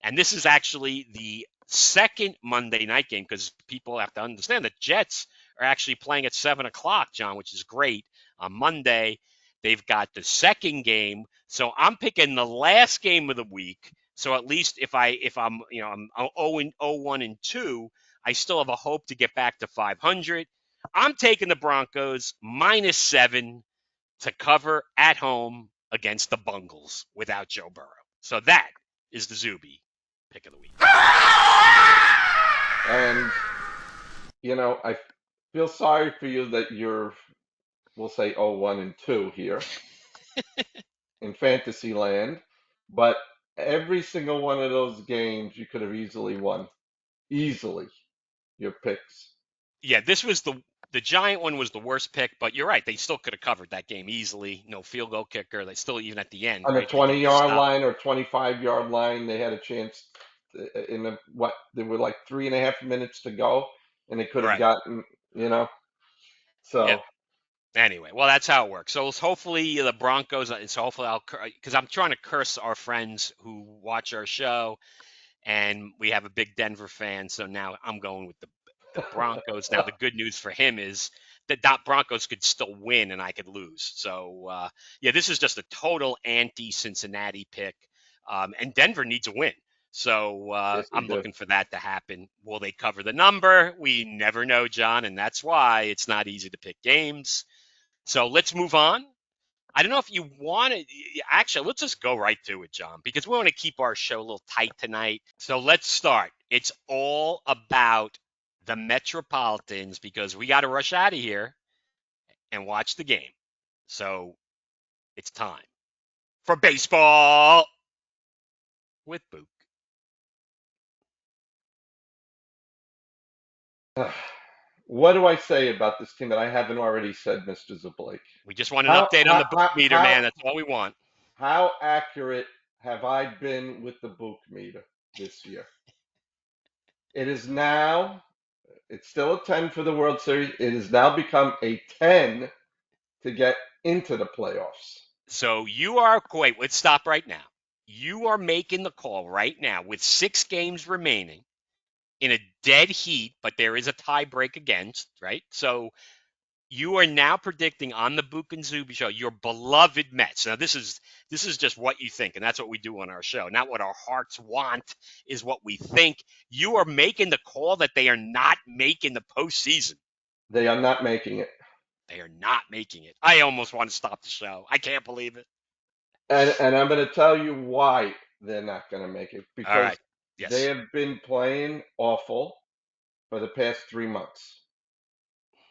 And this is actually the second Monday night game because people have to understand that Jets are actually playing at 7 o'clock, John, which is great. On Monday, they've got the second game. So I'm picking the last game of the week. So at least if I'm 0-1-2, I still have a hope to get back to 500. I'm taking the Broncos -7 to cover at home against the Bungles without Joe Burrow. So that is the Zuby pick of the week. And I feel sorry for you that you're, we'll say, 0-1-2 here in fantasy land, but every single one of those games you could have easily won. Easily, your picks. Yeah, this was the Giant one was the worst pick, but you're right. They still could have covered that game easily. No field goal kicker. They still even at the end, On the right? They could have 20-yard stopped. line or 25-yard line, they had a chance in there were like 3.5 minutes to go, and they could have Right. gotten, you know, Yep. so Anyway, well, that's how it works. So hopefully the Broncos. So hopefully I'll because I'm trying to curse our friends who watch our show and we have a big Denver fan, so now I'm going with the Broncos. Now the good news for him is that Broncos could still win and I could lose. So yeah, this is just a total anti-Cincinnati pick, and Denver needs a win. So Yes, they I'm do. looking for that to happen. Will they cover the number? We never know, John, and that's why it's not easy to pick games. So let's move on. I don't know if you want to. Actually, let's just go right to it, John, because we want to keep our show a little tight tonight. So let's start. It's all about the Metropolitans because we got to rush out of here and watch the game. So it's time for baseball with Book. What do I say about this team that I haven't already said, Mr. Zablake? We just want an How update on how the book how meter, how, man. That's all we want. how accurate have I been with the book meter this year? It is now. It's still a 10 for the World Series. It has now become a 10 to get into the playoffs. So you are, wait, let's stop right now. You are making the call right now with 6 games remaining in a dead heat, but there is a tie break against, right? So you are now predicting on the Bouk and Zoobie show your beloved Mets. Now this is just what you think, and that's what we do on our show. Not what our hearts want, is what we think. You are making the call that they are not making the postseason. They are not making it. They are not making it. I almost want to stop the show. I can't believe it. And I'm going to tell you why they're not going to make it, All because right. they Yes. have been playing awful for the past 3 months.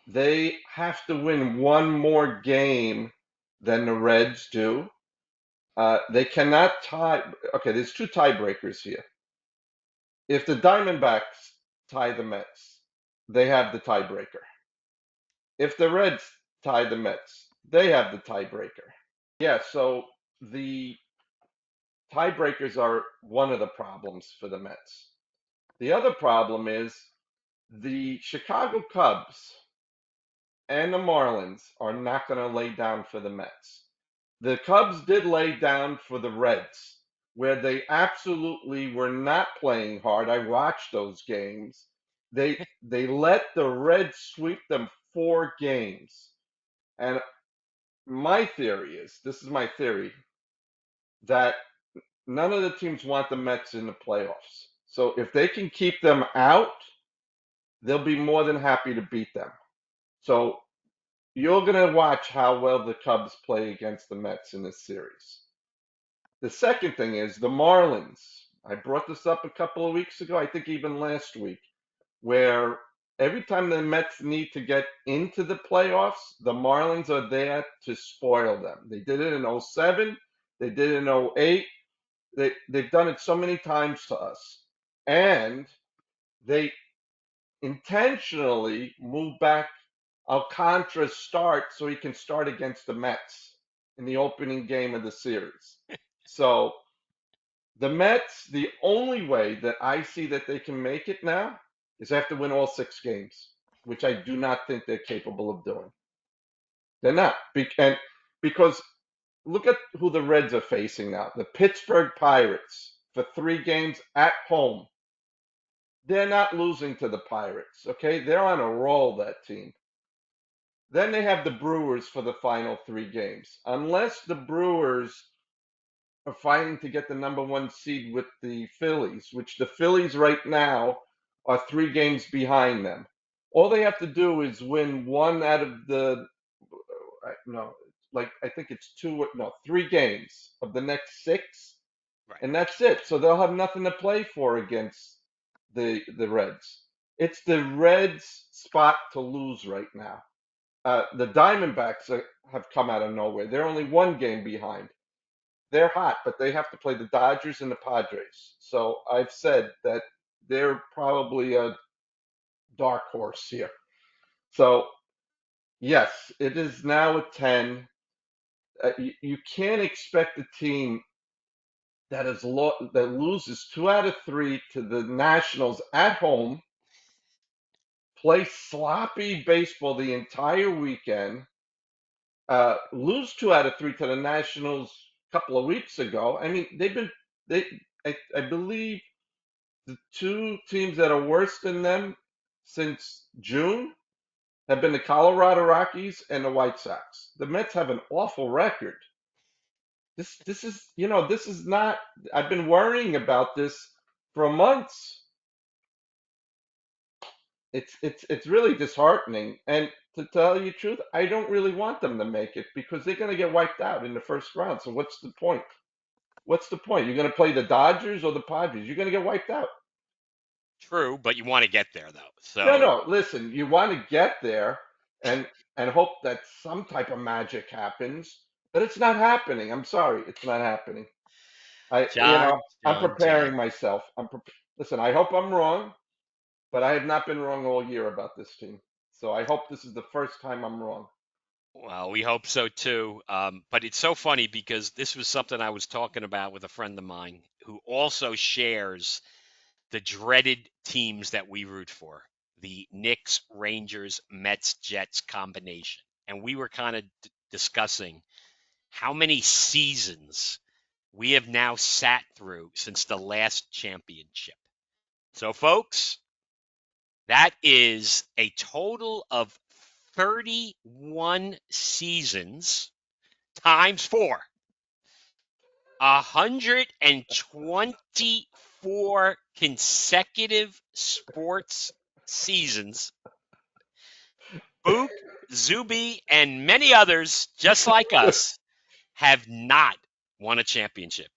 They have to win one more game than the Reds do. They cannot tie. Okay, there's two tiebreakers here. If the Diamondbacks tie the Mets, they have the tiebreaker. If the Reds tie the Mets, they have the tiebreaker. Yeah, so the tiebreakers are one of the problems for the Mets. The other problem is the Chicago Cubs and the Marlins are not going to lay down for the Mets. The Cubs did lay down for the Reds, where they absolutely were not playing hard. I watched those games. They let the Reds sweep them 4 games. And my theory is, this is my theory, that none of the teams want the Mets in the playoffs. So if they can keep them out, they'll be more than happy to beat them. So you're going to watch how well the Cubs play against the Mets in this series. The second thing is the Marlins. I brought this up a couple of weeks ago, I think even last week, where every time the Mets need to get into the playoffs, the Marlins are there to spoil them. They did it in '07, they did it in '08. They've done it so many times to us. And they intentionally move back Alcantara's start so he can start against the Mets in the opening game of the series. So the Mets, the only way that I see that they can make it now is they have to win all 6 games, which I do not think they're capable of doing. They're not. And because look at who the Reds are facing now. The Pittsburgh Pirates for 3 games at home. They're not losing to the Pirates, okay? They're on a roll, that team. Then they have the Brewers for the final 3 games. Unless the Brewers are fighting to get the number 1 seed with the Phillies, which the Phillies right now are 3 games behind them. All they have to do is win one out of the no, like I think it's 3 games of the next 6, Right. and that's it. So they'll have nothing to play for against the Reds. It's the Reds' spot to lose right now. The Diamondbacks have come out of nowhere. They're only 1 game behind. They're hot, but they have to play the Dodgers and the Padres. So I've said that they're probably a dark horse here. So yes, it is now a 10. You can't expect a team that loses 2 out of 3 to the Nationals at home, play sloppy baseball the entire weekend, lose 2 out of 3 to the Nationals a couple of weeks ago. I mean, they've been they I believe The two teams that are worse than them since June have been the Colorado Rockies and the White Sox. The Mets have an awful record. This is this is not. I've been worrying about this for months. It's really disheartening. And to tell you the truth, I don't really want them to make it because they're going to get wiped out in the first round. So what's the point? What's the point? You're going to play the Dodgers or the Padres? You're going to get wiped out. True, but you want to get there though. No, So, no. Listen, you want to get there and hope that some type of magic happens, but it's not happening. I'm sorry, it's not happening. I'm John. preparing myself. Listen, I hope I'm wrong, but I have not been wrong all year about this team. So I hope this is the first time I'm wrong. Well, we hope so too. But it's so funny because this was something I was talking about with a friend of mine who also shares the dreaded teams that we root for, the Knicks, Rangers, Mets, Jets combination. And we were kind of discussing how many seasons we have now sat through since the last championship. So, folks, that is a total of 31 seasons times four. 124 consecutive sports seasons. Bouk, Zuby, and many others just like us have not won a championship. It's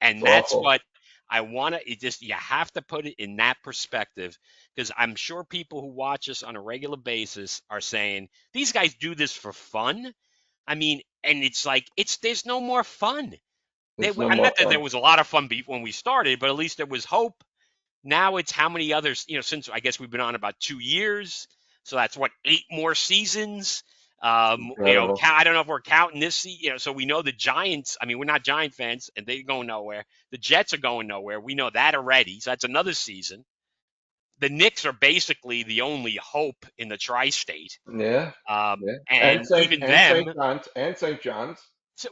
And that's awful. what I want to, it just, you have to put it in that perspective because I'm sure people who watch us on a regular basis are saying, these guys do this for fun. I mean, and it's like, there's no more fun. It's no I'm more not that there fun. was a lot of fun when we started, but at least there was hope. Now it's how many others, since I guess we've been on about 2 years. So that's what, 8 more seasons. Incredible. I don't know if we're counting this, so we know the Giants. I mean, we're not Giant fans and they're going nowhere. The Jets are going nowhere. We know that already. So that's another season. The Knicks are basically the only hope in the tri state. Yeah, yeah. And And Saint even and them, Saint John's and Saint John's.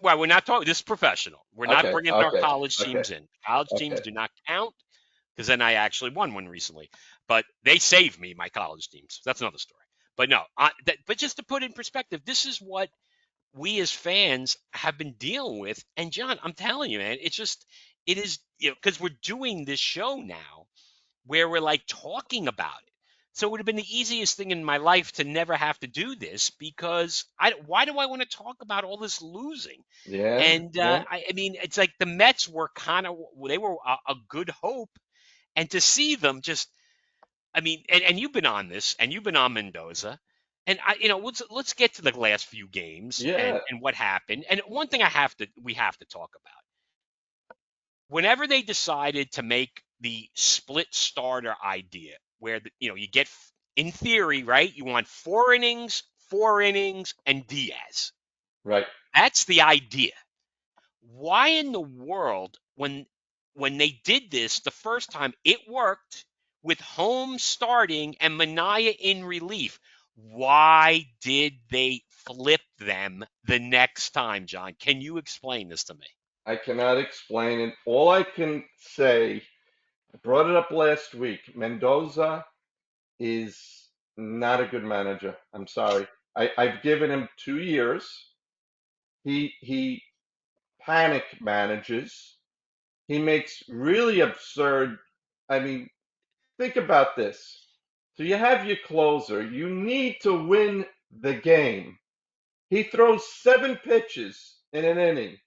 well, we're not talking, this is professional. We're not Okay, bringing our okay, college okay, teams in. College teams okay. do not count because then I actually won one recently. But they saved me, my college teams. That's another story. But no, but just to put in perspective, this is what we as fans have been dealing with. And John, I'm telling you, man, it is, because we're doing this show now where we're like talking about it. So it would have been the easiest thing in my life to never have to do this because why do I want to talk about all this losing? Yeah, And yeah. I mean, it's like the Mets were they were a good hope, and to see them just, I mean, and you've been on this, and you've been on Mendoza, and let's get to the last few games Yeah, and what happened. And one thing we have to talk about, whenever they decided to make the split starter idea, where you get, in theory, right, you want 4 innings, 4 innings, and Diaz. right. That's the idea. Why in the world, when they did this the first time, it worked with Holmes starting and Mania in relief. Why did they flip them the next time, John? Can you explain this to me? I cannot explain it. All I can say, I brought it up last week. Mendoza is not a good manager. I'm sorry. I've given him 2 years. He panic manages. He makes really absurd. I mean, think about this. So you have your closer. You need to win the game. He throws 7 pitches in an inning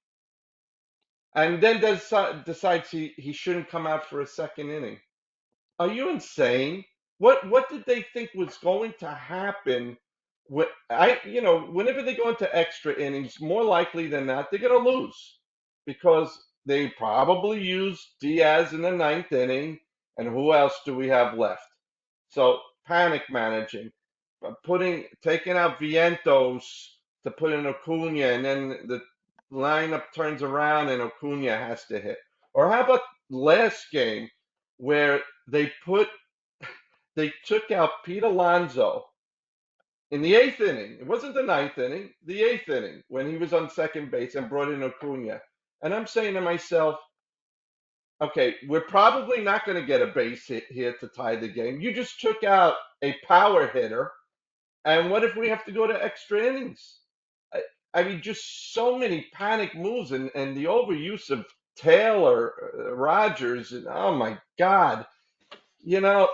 and then decides he shouldn't come out for a second inning. Are you insane? What did they think was going to happen? Whenever they go into extra innings, more likely than not, they're going to lose because they probably used Diaz in the ninth inning, and who else do we have left? So panic managing, taking out Vientos to put in Acuna, and then the lineup turns around and Acuna has to hit. Or how about last game where they took out Pete Alonso in the eighth inning. It wasn't the ninth inning, the eighth inning when he was on second base and brought in Acuna. And I'm saying to myself, okay, we're probably not going to get a base hit here to tie the game. You just took out a power hitter, and what if we have to go to extra innings? I, I mean, just so many panic moves and the overuse of Taylor, Rogers, and oh my God, you know,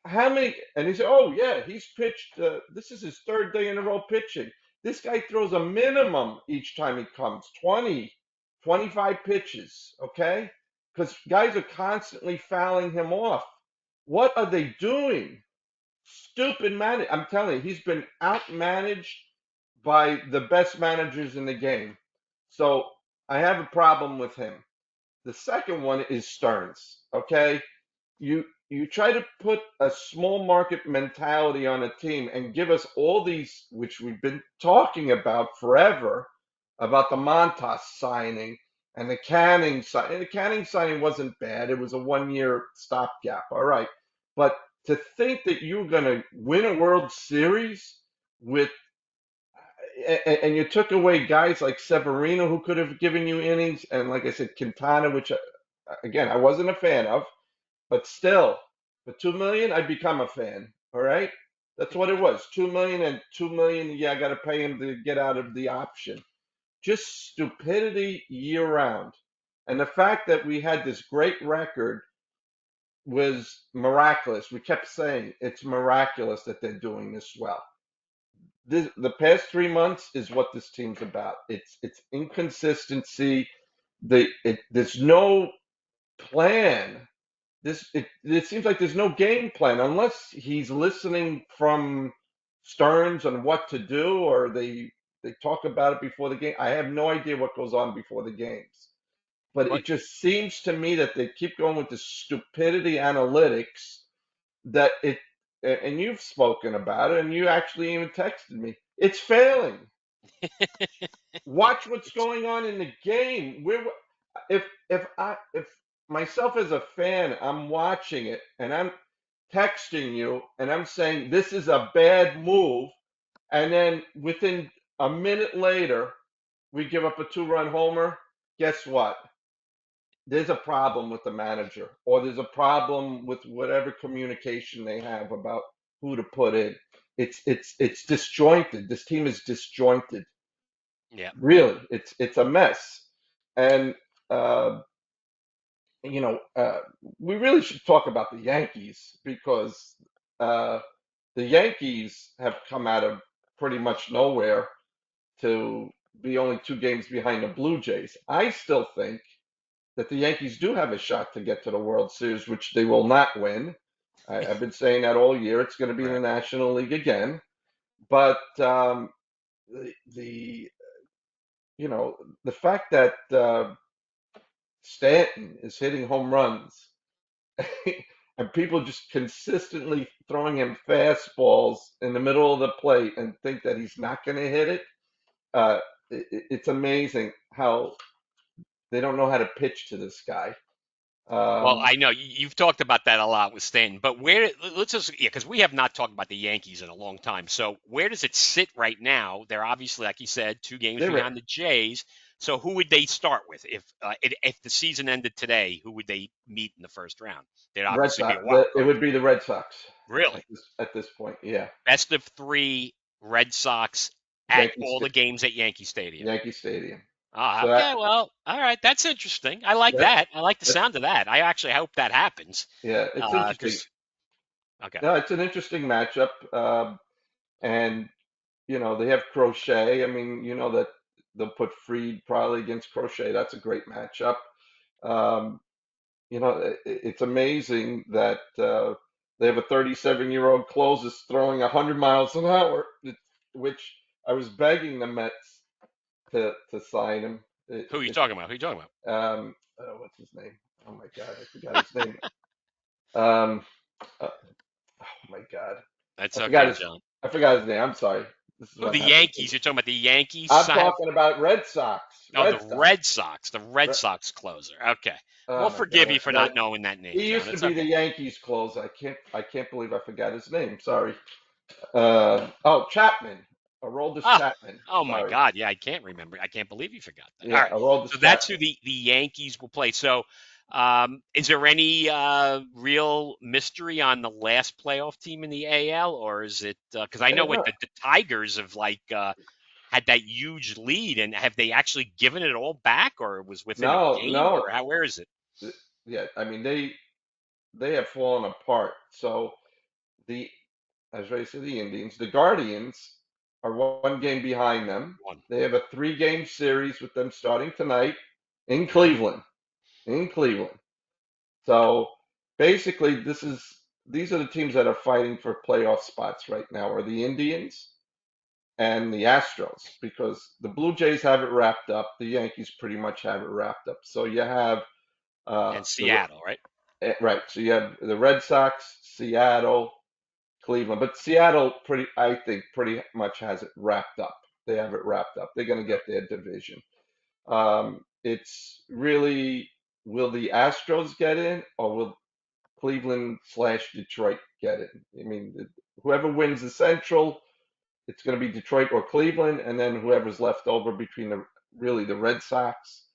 how many? And he said, "Oh yeah, he's pitched. This is his third day in a row pitching. This guy throws a minimum each time he comes, 20, 25 pitches. Okay, because guys are constantly fouling him off. What are they doing? Stupid man. I'm telling you, he's been outmanaged by the best managers in the game. So I have a problem with him. The second one is Stearns. Okay, you try to put a small market mentality on a team and give us all these, which we've been talking about forever, about the Montas signing and the Canning signing. The Canning signing wasn't bad. It was a 1 year stopgap. All right. But to think that you're going to win a World Series with, and you took away guys like Severino who could have given you innings, and like I said, Quintana, which again, I wasn't a fan of. But still, for 2 million, I become a fan. All right, that's what it was. 2 million and 2 million. Yeah, I got to pay him to get out of the option. Just stupidity year round, and the fact that we had this great record was miraculous. We kept saying it's miraculous that they're doing this well. The past 3 months is what this team's about. It's inconsistency. There's no plan. It seems like there's no game plan unless he's listening from Stearns on what to do, or they talk about it before the game. I have no idea what goes on before the games, but But it just seems to me that they keep going with the stupidity analytics that it. And you've spoken about it, and you actually even texted me. It's failing. Watch what's it's going on in the game. If myself as a fan, I'm watching it and I'm texting you and I'm saying this is a bad move, and then within a minute later we give up a 2-run homer. Guess what? There's a problem with the manager, or there's a problem with whatever communication they have about who to put in. It's disjointed. This team is disjointed. yeah. Really, it's a mess. And uh, you know, we really should talk about the Yankees because uh, the Yankees have come out of pretty much nowhere to be only 2 games behind the Blue Jays. I still think that the Yankees do have a shot to get to the World Series, which they will not win. I've been saying that all year. It's going to be in the Right. National League again. But the you know the fact that Stanton is hitting home runs and people just consistently throwing him fastballs in the middle of the plate and think that he's not going to hit it. Uh, it's amazing how they don't know how to pitch to this guy. Well, Um, I know you've talked about that a lot with Stanton, but let's just, yeah, because we have not talked about the Yankees in a long time. So where does it sit right now? They're obviously, like you said, 2 games they're behind the Jays. So who would they start with if the season ended today? Who would they meet in the first round? There'd Red obviously be Sox. a wild It card would game. be the Red Sox Really, at this point. Yeah, best of three Red Sox at Yankee all the Sta- games at Yankee Stadium. Yankee Stadium. Ah, So that, okay, well, all right, that's interesting. I like that that. I like the that sound of that. I actually hope that happens. yeah, it's interesting. Because okay, No, it's an interesting matchup. And they have Crochet. I mean, that they'll put Freed probably against Crochet. That's a great matchup. Um, it's amazing that they have a 37-year-old closest throwing 100 miles an hour, which I was begging the Mets to sign him. who are you talking about? Who are you talking about? What's his name? Oh my God, I forgot his name. Um, uh, oh my God, That's I forgot okay, his John. I forgot his name. I'm sorry. This is Oh, what the happens. Yankees. You're talking about the Yankees. I'm I have talking about Red Sox. oh the Red Sox. Red Sox. The Red Re- Sox closer. Okay, oh we'll my God, forgive I you for forgot. not knowing that name, He John. used to It's be the okay. Yankees closer. I can't believe I forgot his name. Sorry. Oh, Chapman. Aroldis Ah, Chapman. oh my Sorry. God. Yeah, I can't remember. I can't believe you forgot that. All Yeah, right. Aroldis So that's who Chapman. the Yankees will play. So, is there any real mystery on the last playoff team in the AL, or is it because I know what No, the Tigers have like had that huge lead, and have they actually given it all back, or it was within a game, no. or how? Where is it? Yeah, I mean they have fallen apart. So the as I say, the Indians, the Guardians are one game behind them. One. They have a three-game series with them starting tonight in Yeah. Cleveland. In Cleveland. So basically, these are the teams that are fighting for playoff spots right now, are the Indians and the Astros, because the Blue Jays have it wrapped up. The Yankees pretty much have it wrapped up. So you have And the Seattle, right? right. So you have the Red Sox, Seattle, Cleveland, but Seattle I think, pretty much has it wrapped up. They have it wrapped up. They're going to get their division. It's really, will the Astros get in, or will Cleveland/Detroit get in? I mean, whoever wins the Central, it's going to be Detroit or Cleveland, and then whoever's left over between the Red Sox,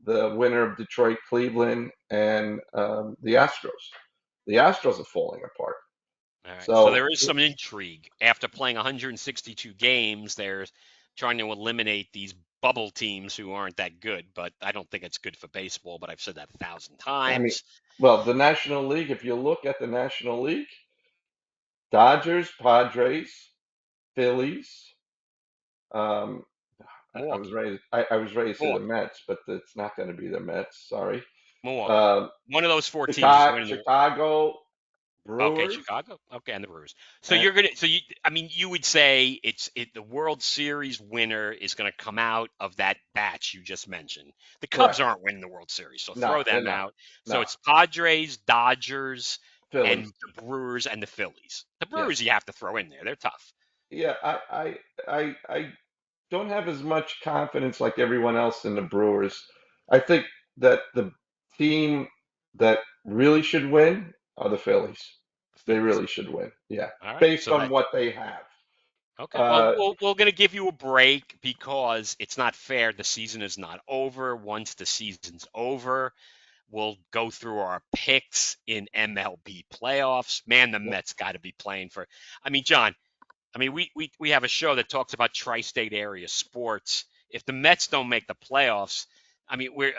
the winner of Detroit, Cleveland, and the Astros. The Astros are falling apart. All right. So So there is some intrigue. After playing 162 games, they're trying to eliminate these bubble teams who aren't that good. But I don't think it's good for baseball. But I've said that a thousand I mean, times. well, the National League, if you look at the National League, Dodgers, Padres, Phillies. Um, Milwaukee, I was ready to say the Milwaukee, Mets, but it's not going to be the Mets. Sorry. Milwaukee. Um, One of those four teams is Chicago, winning the. Chicago Okay, Brewers, Chicago. Okay, and the Brewers. So and you're gonna. So you. I mean, you would say the World Series winner is gonna come out of that batch you just mentioned. The Cubs correct. aren't winning the World Series, so No, throw they're them not. out. So No, it's Padres, Dodgers, Phillies. and the Brewers and the Phillies. The Yeah, Brewers you have to throw in there. They're tough. yeah. I don't have as much confidence like everyone else in the Brewers. I think that the team that really should win are the Phillies. The They Phillies. really should win. Yeah, All right. based So on that. what they have. Okay. Well, Uh, we're going to give you a break because it's not fair. The season is not over. Once the season's over, we'll go through our picks in MLB playoffs. Man, the Mets got to be playing for. I mean, John. I mean, we have a show that talks about tri-state area sports. If the Mets don't make the playoffs, I mean, we're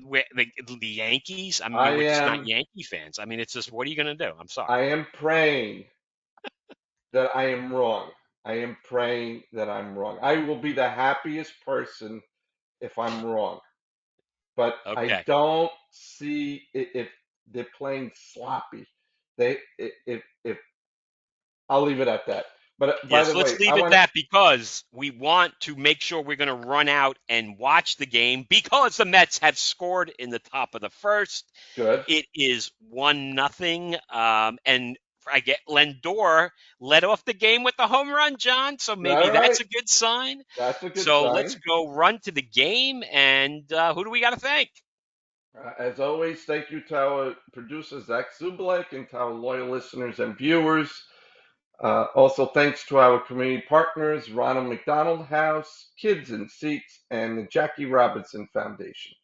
the Yankees. I I mean, we're just not am Yankee fans. I mean, it's just what are you going to do? I'm sorry. I am praying that I am wrong. I am praying that I'm wrong. I will be the happiest person if I'm wrong. But I Okay. don't see if they're playing sloppy. They if I'll leave it at that. But by Yes, the let's way, leave I it want that because we want to make sure we're going to run out and watch the game because the Mets have scored in the top of the first. good. It is 1-0. And I get Lindor led off the game with the home run, John. So maybe All right, that's a good sign. that's a good So let's sign. go run to the game. And who do we got to thank? As always, thank you to our producer Zach Zubulake and to our loyal listeners and viewers. Also, thanks to our community partners, Ronald McDonald House, Kids in Seats, and the Jackie Robinson Foundation.